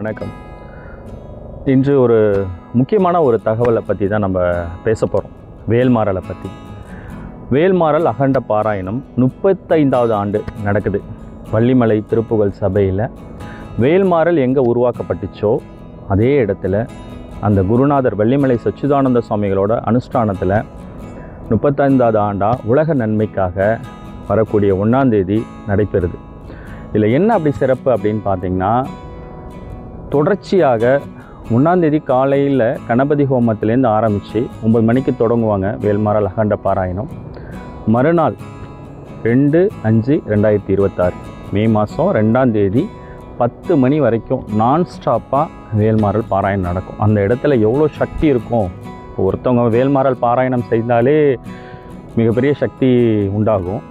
வணக்கம். இன்று ஒரு முக்கியமான ஒரு தகவலை பற்றி தான் நம்ம பேச போகிறோம். வேல்மாறலை பற்றி. வேல்மாறல் அகண்ட பாராயணம் 35வது ஆண்டு நடக்குது. வள்ளிமலை திருப்புகழ் சபையில் வேல்மாறல் எங்கே உருவாக்கப்பட்டுச்சோ அதே இடத்துல அந்த குருநாதர் வள்ளிமலை சச்சிதானந்த சுவாமிகளோட அனுஷ்டானத்தில் 35வது ஆண்டாக உலக நன்மைக்காக வரக்கூடிய 1ஆம் தேதி நடைபெறுது. இதில் என்ன அப்படி சிறப்பு அப்படின்னு பார்த்திங்கன்னா, தொடர்ச்சியாக 1ஆம் தேதி காலையில் கணபதி ஹோமத்துலேருந்து ஆரம்பித்து 9 மணிக்கு தொடங்குவாங்க வேல்மாறல் அகண்ட பாராயணம். மறுநாள் 2/5/2026 மே மாதம் 2ஆம் தேதி 10 மணி வரைக்கும் நான்ஸ்டாப்பாக வேல்மாறல் பாராயணம் நடக்கும். அந்த இடத்துல எவ்வளோ சக்தி இருக்கும். ஒருத்தவங்க வேல்மாறல் பாராயணம் செய்தாலே மிகப்பெரிய சக்தி உண்டாகும்.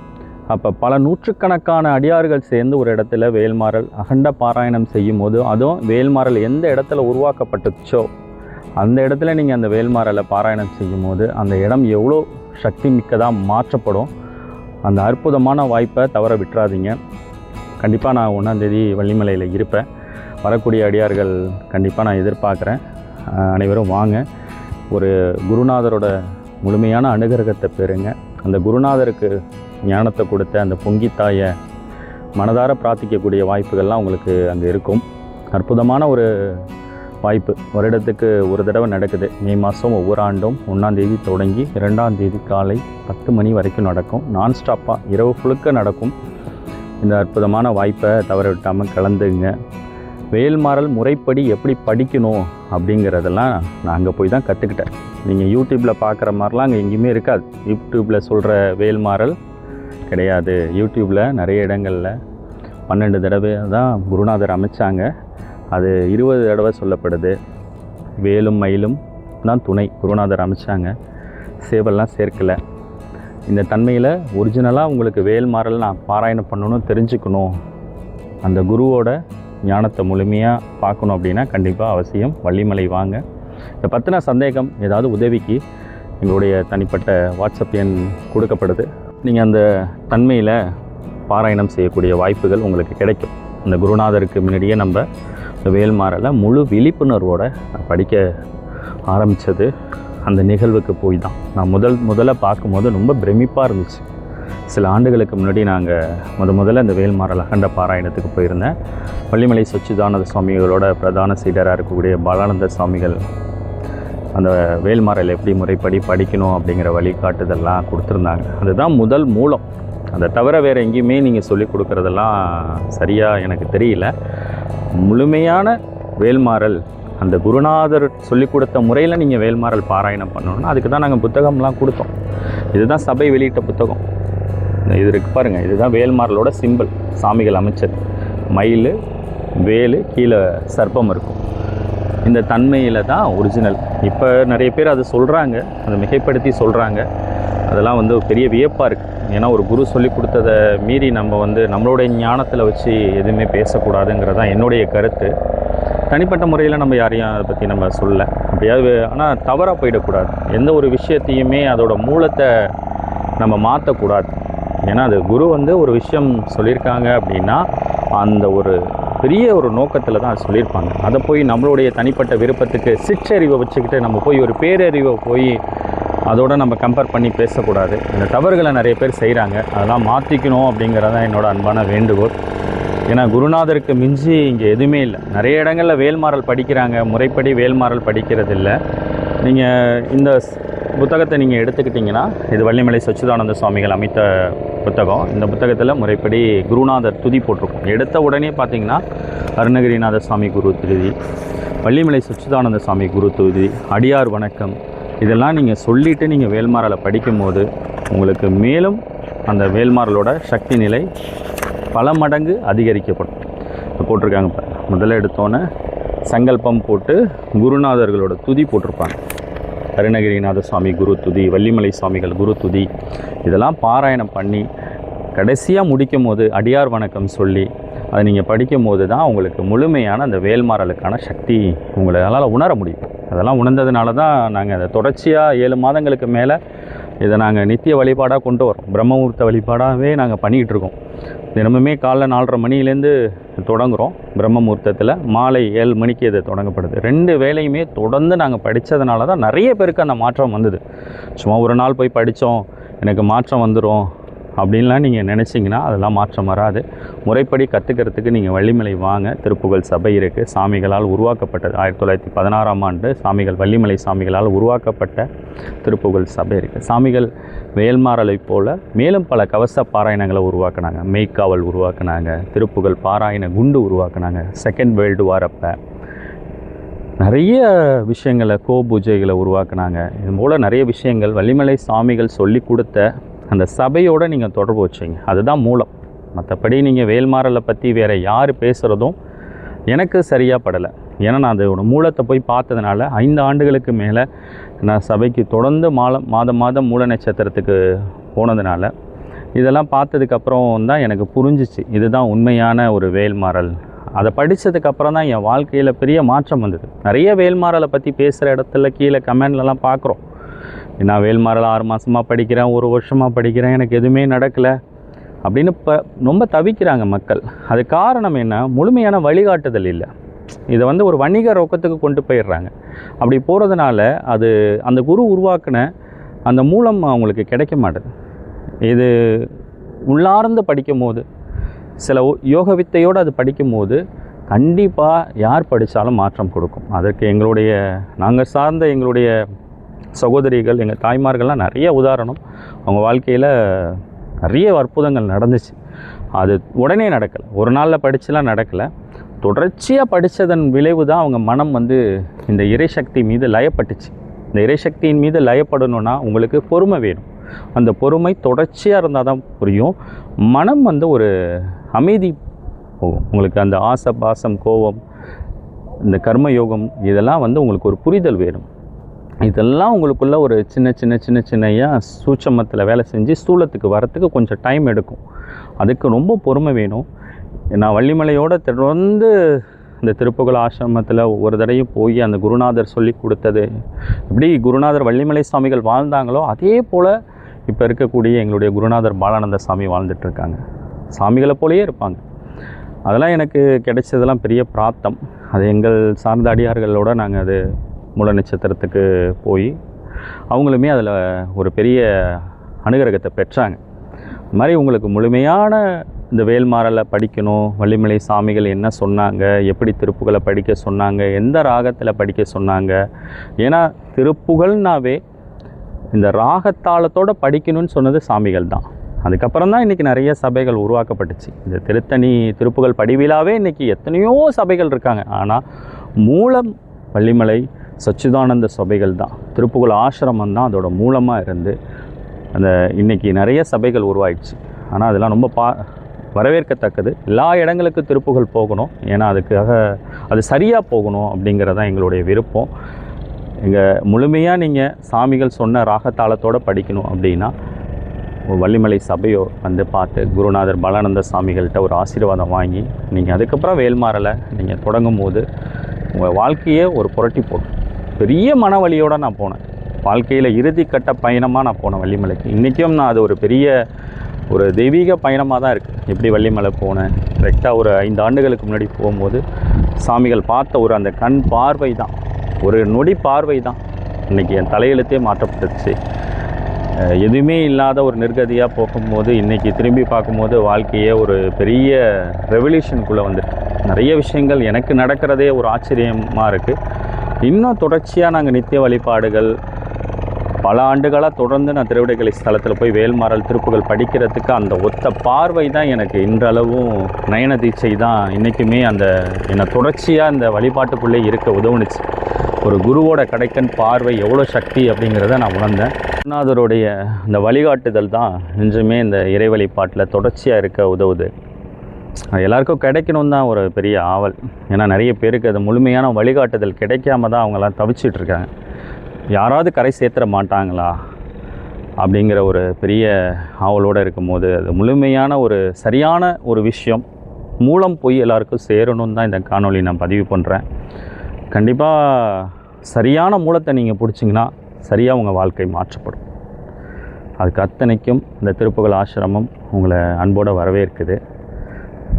அப்போ பல நூற்றுக்கணக்கான அடியார்கள் சேர்ந்து ஒரு இடத்துல வேல்மாறல் அகண்ட பாராயணம் செய்யும் போது, அதுவும் வேல்மாறல் எந்த இடத்துல உருவாக்கப்பட்டுச்சோ அந்த இடத்துல நீங்கள் அந்த வேல்மாறலை பாராயணம் செய்யும் போது அந்த இடம் எவ்வளோ சக்தி மிக்கதாக மாற்றப்படும். அந்த அற்புதமான வாய்ப்பை தவற விட்டுறாதீங்க. கண்டிப்பாக நான் 1ஆம் தேதி வள்ளிமலையில் இருப்பேன். வரக்கூடிய அடியார்கள் கண்டிப்பாக நான் எதிர்பார்க்குறேன். அனைவரும் வாங்க. ஒரு குருநாதரோட முழுமையான அனுகிரகத்தை பெறுங்க. அந்த குருநாதருக்கு ஞானத்தை கொடுத்த அந்த பொங்கித்தாயை மனதார பிரார்த்திக்கக்கூடிய வாய்ப்புகள்லாம் உங்களுக்கு அங்கே இருக்கும். அற்புதமான ஒரு வாய்ப்பு. வருடத்துக்கு ஒரு தடவை நடக்குது. மே மாதம் ஒவ்வொரு ஆண்டும் 1ஆம் தேதி தொடங்கி 2ஆம் தேதி காலை 10 மணி வரைக்கும் நடக்கும். நான்ஸ்டாப்பாக இரவு ஃபுழுக்க நடக்கும். இந்த அற்புதமான வாய்ப்பை தவற விட்டாமல் கலந்துங்க. வேல்மாறல் முறைப்படி எப்படி படிக்கணும் அப்படிங்கிறதெல்லாம் நான் அங்கே போய் தான் கற்றுக்கிட்டேன். நீங்கள் யூடியூப்பில் பார்க்குற மாதிரிலாம் அங்கே எங்கேயுமே இருக்காது. யூடியூப்பில் சொல்கிற வேல்மாறல் கிடையாது. யூடியூப்பில் நிறைய இடங்களில் 12 தடவை தான் குருநாதர் அமைச்சாங்க. அது 20 தடவை சொல்லப்படுது. வேலும் மயிலும் தான் துணை குருநாதர் அமைச்சாங்க. சேவல்லாம் சேர்க்கலை. இந்த தன்மையில் ஒரிஜினலாக உங்களுக்கு வேல்மாறல் நான் பாராயணம் பண்ணணும், தெரிஞ்சுக்கணும், அந்த குருவோட ஞானத்தை முழுமையாக பார்க்கணும் அப்படின்னா கண்டிப்பாக அவசியம் வள்ளிமலை வாங்க. இதை பற்றின சந்தேகம் ஏதாவது உதவிக்கு எங்களுடைய தனிப்பட்ட வாட்ஸ்அப் எண் கொடுக்கப்படுது. நீங்கள் அந்த தன்மையில் பாராயணம் செய்யக்கூடிய வாய்ப்புகள் உங்களுக்கு கிடைக்கும். அந்த குருநாதருக்கு முன்னாடியே நம்ம இந்த வேல்மாறலை முழு விழிப்புணர்வோடு படிக்க ஆரம்பித்தது அந்த நிகழ்வுக்கு போய் தான். நான் முதல்ல பார்க்கும்போது ரொம்ப பிரமிப்பாக இருந்துச்சு. சில ஆண்டுகளுக்கு முன்னாடி நாங்கள் முதல்ல இந்த வேல்மாறல் அகண்ட பாராயணத்துக்கு போயிருந்தேன். வள்ளிமலை சச்சிதானந்த சுவாமிகளோட பிரதான சீடராக இருக்கக்கூடிய பாலானந்த சுவாமிகள் அந்த வேல்மாறல் எப்படி முறைப்படி படிக்கணும் அப்படிங்கிற வழிகாட்டுதெல்லாம் கொடுத்துருந்தாங்க. அதுதான் முதல் மூலம். அதை தவிர வேறு எங்கேயுமே நீங்கள் சொல்லிக் கொடுக்குறதெல்லாம் சரியாக எனக்கு தெரியல. முழுமையான வேல்மாறல் அந்த குருநாதர் சொல்லிக் கொடுத்த முறையில் நீங்கள் வேல்மாறல் பாராயணம் பண்ணணும்னா அதுக்கு தான் நாங்கள் புத்தகம்லாம் கொடுத்தோம். இதுதான் சபை வெளியிட்ட புத்தகம். இது இருக்கு பாருங்கள். இதுதான் வேல்மாறலோட சிம்பிள். சாமிகள் அமைச்சது மயில், வேலு, கீழே சர்ப்பம் இருக்கும். இந்த தன்மையில் தான் ஒரிஜினல். இப்போ நிறைய பேர் அதை சொல்கிறாங்க, அதை மிகைப்படுத்தி சொல்கிறாங்க. அதெல்லாம் பெரிய வியப்பாக இருக்குது. ஏன்னா ஒரு குரு சொல்லி கொடுத்ததை மீறி நம்ம நம்மளுடைய ஞானத்தில் வச்சு எதுவுமே பேசக்கூடாதுங்கிறது தான் என்னுடைய கருத்து. தனிப்பட்ட முறையில் நம்ம யாரையும் அதை பற்றி நம்ம சொல்லலை. அப்படியாவது ஆனால் தவறாக போயிடக்கூடாது. எந்த ஒரு விஷயத்தையுமே அதோட மூலத்தை நம்ம மாற்றக்கூடாது. ஏன்னா அது குரு ஒரு விஷயம் சொல்லியிருக்காங்க அப்படின்னா அந்த ஒரு பெரிய ஒரு நோக்கத்தில் தான் அது சொல்லியிருப்பாங்க. அதை போய் நம்மளுடைய தனிப்பட்ட விருப்பத்துக்கு சிற்றறிவை வச்சுக்கிட்டு நம்ம போய் ஒரு பேரறிவை போய் அதோடு நம்ம கம்பேர் பண்ணி பேசக்கூடாது. இந்த தவறுகளை நிறைய பேர் செய்கிறாங்க. அதெல்லாம் மாற்றிக்கணும் அப்படிங்கிறதான் என்னோடய அன்பான வேண்டுகோள். ஏன்னா குருநாதருக்கு மிஞ்சி இங்கே எதுவுமே இல்லை. நிறைய இடங்களில் வேல்மாறல் படிக்கிறாங்க, முறைப்படி வேல்மாறல் படிக்கிறது இல்லை. நீங்கள் இந்த புத்தகத்தை நீங்கள் எடுத்துக்கிட்டிங்கன்னா, இது வள்ளிமலை சச்சிதானந்த சுவாமிகள் அமைத்த புத்தகம். இந்த புத்தகத்தில் முறைப்படி குருநாதர் துதி போட்டிருக்கும். எடுத்த உடனே பார்த்திங்கன்னா அருணகிரிநாத சுவாமி குரு துதி, வள்ளிமலை சச்சிதானந்த சுவாமி குரு துதி, அடியார் வணக்கம், இதெல்லாம் நீங்கள் சொல்லிவிட்டு நீங்கள் வேல்மாறலை படிக்கும்போது உங்களுக்கு மேலும் அந்த வேல்மாறலோட சக்தி நிலை பல மடங்கு அதிகரிக்கப்படும். போட்டிருக்காங்க. முதல்ல எடுத்தோன்னே சங்கல்பம் போட்டு குருநாதர்களோட துதி போட்டிருப்பாங்க. அருணகிரிநாத சுவாமி குரு துதி, வள்ளிமலை சுவாமிகள் குரு துதி, இதெல்லாம் பாராயணம் பண்ணி கடைசியாக முடிக்கும் போது அடியார் வணக்கம் சொல்லி அதை நீங்கள் படிக்கும் போது தான் உங்களுக்கு முழுமையான அந்த வேல்மாறலுக்கான சக்தி உங்களால் உணர முடியும். அதெல்லாம் உணர்ந்ததுனால தான் நாங்கள் அதை தொடர்ச்சியாக 7 மாதங்களுக்கு மேலே இதை நாங்கள் நித்திய வழிபாடாக கொண்டு வரோம். பிரம்மமுகூர்த்த வழிபாடாகவே நாங்கள் பண்ணிக்கிட்டு இருக்கோம். தினமுமே காலைல 4:30 மணிலேருந்து தொடங்குகிறோம். பிரம்ம முகூர்த்தத்தில் மாலை 7 மணிக்கு இது தொடங்கப்படுது. 2 வேளையுமே தொடர்ந்து நாங்கள் படித்ததுனால தான் நிறைய பேருக்கு அந்த மாற்றம் வந்தது. சும்மா ஒரு நாள் போய் படித்தோம் எனக்கு மாற்றம் வந்துடும் அப்படின்லாம் நீங்கள் நினச்சிங்கன்னா அதெல்லாம் மாற்றம் வராது. முறைப்படி கற்றுக்கிறதுக்கு நீங்கள் வள்ளிமலை வாங்க. திருப்புகழ் சபை இருக்குது. சாமிகளால் உருவாக்கப்பட்டது. 1916ஆம் ஆண்டு வள்ளிமலை சாமிகளால் உருவாக்கப்பட்ட திருப்புகழ் சபை இருக்குது. சாமிகள் வேல்மாறலை போல் மேலும் பல கவச பாராயணங்களை உருவாக்குனாங்க. மெய்க்காவல் உருவாக்குனாங்க. திருப்புகழ் பாராயண குண்டு உருவாக்குனாங்க. செகண்ட் வேர்ல்டு வார் அப்போ நிறைய விஷயங்களை பூஜைகளை உருவாக்குனாங்க. இது போல் நிறைய விஷயங்கள் வள்ளிமலை சாமிகள் சொல்லி கொடுத்த அந்த சபையோடு நீங்கள் தொடர்பு வச்சிங்க. அதுதான் மூலம். மற்றபடி நீங்கள் வேல்மாறலை பற்றி வேறு யார் பேசுகிறதும் எனக்கு சரியாக படலை. ஏன்னா நான் அதோட மூலத்தை போய் பார்த்ததுனால 5 ஆண்டுகளுக்கு மேலே நான் சபைக்கு தொடர்ந்து மாதம் மூல நட்சத்திரத்துக்கு போனதுனால இதெல்லாம் பார்த்ததுக்கப்புறம் தான் எனக்கு புரிஞ்சிச்சு இதுதான் உண்மையான ஒரு வேல்மாறல். அதை படித்ததுக்கப்புறம் தான் என் வாழ்க்கையில் பெரிய மாற்றம் வந்தது. நிறைய வேல்மாறலை பற்றி பேசுகிற இடத்துல கீழே கமெண்ட்லலாம் பார்க்குறோம். நான் வேல்மாறல் 6 மாதமாக படிக்கிறேன், 1 வருஷமாக படிக்கிறேன், எனக்கு எதுவுமே நடக்கலை அப்படின்னு ரொம்ப தவிக்கிறாங்க மக்கள். அது காரணம் என்ன? முழுமையான வழிகாட்டுதல் இல்லை. இதை ஒரு வணிக நோக்கத்துக்கு கொண்டு போயிடுறாங்க. அப்படி போகிறதுனால அது அந்த குரு உருவாக்கின அந்த மூலம் அவங்களுக்கு கிடைக்க மாட்டுது. இது உள்ளார்ந்து படிக்கும் போது சில யோக வித்தையோடு அது படிக்கும்போது கண்டிப்பாக யார் படித்தாலும் மாற்றம் கொடுக்கும். அதற்கு நாங்கள் சார்ந்த எங்களுடைய சகோதரிகள், எங்கள் தாய்மார்கள்லாம் நிறைய உதாரணம். அவங்க வாழ்க்கையில் நிறைய அற்புதங்கள் நடந்துச்சு. அது உடனே நடக்கலை, ஒரு நாளில் படிச்சுலாம் நடக்கலை. தொடர்ச்சியாக படித்ததன் விளைவு தான் அவங்க மனம் இந்த இறைசக்தி மீது லயப்பட்டுச்சு. இந்த இறைசக்தியின் மீது லயப்படணுன்னா உங்களுக்கு பொறுமை வேணும். அந்த பொறுமை தொடர்ச்சியாக இருந்தால் தான் புரியும். மனம் ஒரு அமைதி போகும். உங்களுக்கு அந்த ஆசை, பாசம், கோபம், இந்த கர்மயோகம் இதெல்லாம் உங்களுக்கு ஒரு புரிதல் வேணும். இதெல்லாம் உங்களுக்குள்ள ஒரு சின்ன சூட்சமத்தில் வேலை செஞ்சு ஸ்தூலத்துக்கு வரத்துக்கு கொஞ்சம் டைம் எடுக்கும். அதுக்கு ரொம்ப பொறுமை வேணும். நான் வள்ளிமலையோடு தொடர்ந்து இந்த திருப்புகழ் ஆசிரமத்தில் ஒரு தடையும் போய் அந்த குருநாதர் சொல்லி கொடுத்தது எப்படி குருநாதர் வள்ளிமலை சாமிகள் வாழ்ந்தாங்களோ அதே போல் இப்போ இருக்கக்கூடிய எங்களுடைய குருநாதர் பாலானந்த சாமி வாழ்ந்துட்டுருக்காங்க. சாமிகளை போலேயே இருப்பாங்க. அதெல்லாம் எனக்கு கிடைச்சதெல்லாம் பெரிய பிராப்தம். அது எங்கள் சார்ந்த அடியார்களோடு நாங்கள் அது மூல நட்சத்திரத்துக்கு போய் அவங்களுமே அதில் ஒரு பெரிய அனுகிரகத்தை பெற்றாங்க. இது மாதிரி உங்களுக்கு முழுமையான இந்த வேல்மாறலை படிக்கணும், வள்ளிமலை சாமிகள் என்ன சொன்னாங்க, எப்படி திருப்புகளை படிக்க சொன்னாங்க, எந்த ராகத்தில் படிக்க சொன்னாங்க. ஏன்னா திருப்புகள்னாவே இந்த ராகத்தாளத்தோடு படிக்கணும்னு சொன்னது சாமிகள் தான். அதுக்கப்புறம் தான் இன்றைக்கி நிறைய சபைகள் உருவாக்கப்பட்டுச்சு. இந்த திருப்புகழ் படிவிழாவே இன்றைக்கி எத்தனையோ சபைகள் இருக்காங்க. ஆனால் மூலம் வள்ளிமலை சச்சிதானந்த சபைகள் தான். திருப்புகழ் ஆசிரமம் தான் அதோட மூலமாக இருந்து அந்த இன்றைக்கி நிறைய சபைகள் உருவாயிடுச்சு. ஆனால் அதெல்லாம் ரொம்ப வரவேற்கத்தக்கது. எல்லா இடங்களுக்கு திருப்புகழ் போகணும். ஏன்னா அதுக்காக அது சரியாக போகணும் அப்படிங்கிறதான் எங்களுடைய விருப்பம். முழுமையாக நீங்கள் சாமிகள் சொன்ன ராகத்தாளத்தோடு படிக்கணும் அப்படின்னா வள்ளிமலை சபையோ பார்த்து குருநாதர் பாலானந்த சாமிகள்கிட்ட ஒரு ஆசீர்வாதம் வாங்கி நீங்கள் அதுக்கப்புறம் வேல்மாறலை நீங்கள் தொடங்கும் போது உங்கள் வாழ்க்கையே ஒரு புரட்டி போடும். பெரிய மன வலியோடு நான் போனேன். வாழ்க்கையில் இறுதிக்கட்ட பயணமாக நான் போனேன் வள்ளிமலைக்கு. இன்றைக்கும் நான் அது ஒரு பெரிய ஒரு தெய்வீக பயணமாக தான் இருக்குது. எப்படி வள்ளிமலை போனேன் கரெக்டாக ஒரு 5 ஆண்டுகளுக்கு முன்னாடி போகும்போது சாமிகள் பார்த்த அந்த கண் பார்வை தான், ஒரு நொடி பார்வை தான் இன்றைக்கி என் தலையெழுத்தே மாற்றப்பட்டுச்சு. எதுவுமே இல்லாத ஒரு நிர்கதியாக போகும்போது இன்றைக்கி திரும்பி பார்க்கும்போது வாழ்க்கையே ஒரு பெரிய ரெவல்யூஷனுக்குள்ளே வந்துட்டு நிறைய விஷயங்கள் எனக்கு நடக்கிறதே ஒரு ஆச்சரியமாக இருக்குது. இன்னும் தொடர்ச்சியாக நாங்கள் நித்திய வழிபாடுகள் பல ஆண்டுகளாக தொடர்ந்து நான் திருவிடைகளை ஸ்தலத்தில் போய் வேல்மாறல் திருப்புகள் படிக்கிறதுக்கு அந்த ஒத்த பார்வை தான் எனக்கு இன்றளவும் நயன தீட்சை தான் இன்றைக்குமே என்னை தொடர்ச்சியாக இந்த வழிபாட்டுக்குள்ளே இருக்க உதவுனுச்சு. ஒரு குருவோட கடைக்கண் பார்வை எவ்வளோ சக்தி அப்படிங்கிறத நான் உணர்ந்தேன். குருநாதருடைய இந்த வழிகாட்டுதல் தான் இன்றுமே இந்த இறை வழிபாட்டில் தொடர்ச்சியாக இருக்க உதவுது. எல்லாருக்கும் கிடைக்கணும் தான் ஒரு பெரிய ஆவல். ஏன்னா நிறைய பேருக்கு அது முழுமையான வழிகாட்டுதல் கிடைக்காம தான் அவங்களாம் தவிச்சிட்ருக்காங்க. யாராவது கரை சேர்த்துற மாட்டாங்களா அப்படிங்கிற ஒரு பெரிய ஆவலோடு இருக்கும்போது அது முழுமையான ஒரு சரியான ஒரு விஷயம் மூலம் போய் எல்லாருக்கும் சேரணும்னு தான் இந்த காணொளி நான் பதிவு பண்ணுறேன். கண்டிப்பாக சரியான மூலத்தை நீங்கள் பிடிச்சிங்கன்னா சரியாக உங்கள் வாழ்க்கை மாற்றப்படும். அதுக்கு அத்தனைக்கும் இந்த திருப்புகழ் ஆசிரமம் உங்களை அன்போடு வரவேற்குது.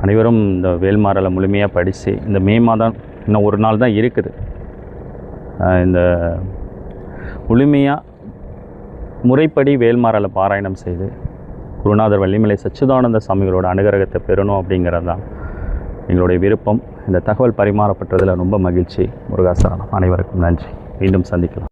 அனைவரும் இந்த வேல்மாறலை முழுமையாக படித்து, இந்த மே மாதம் இன்னும் ஒரு நாள் தான் இருக்குது, இந்த முழுமையாக முறைப்படி வேல்மாறலை பாராயணம் செய்து குருநாதர் வள்ளிமலை சச்சிதானந்த சாமிகளோட அனுகிரகத்தை பெறணும் அப்படிங்கிறது தான் எங்களுடைய விருப்பம். இந்த தகவல் பரிமாறப்பட்டதில் ரொம்ப மகிழ்ச்சி. முருகாசரணம். அனைவருக்கும் நன்றி. மீண்டும் சந்திக்கலாம்.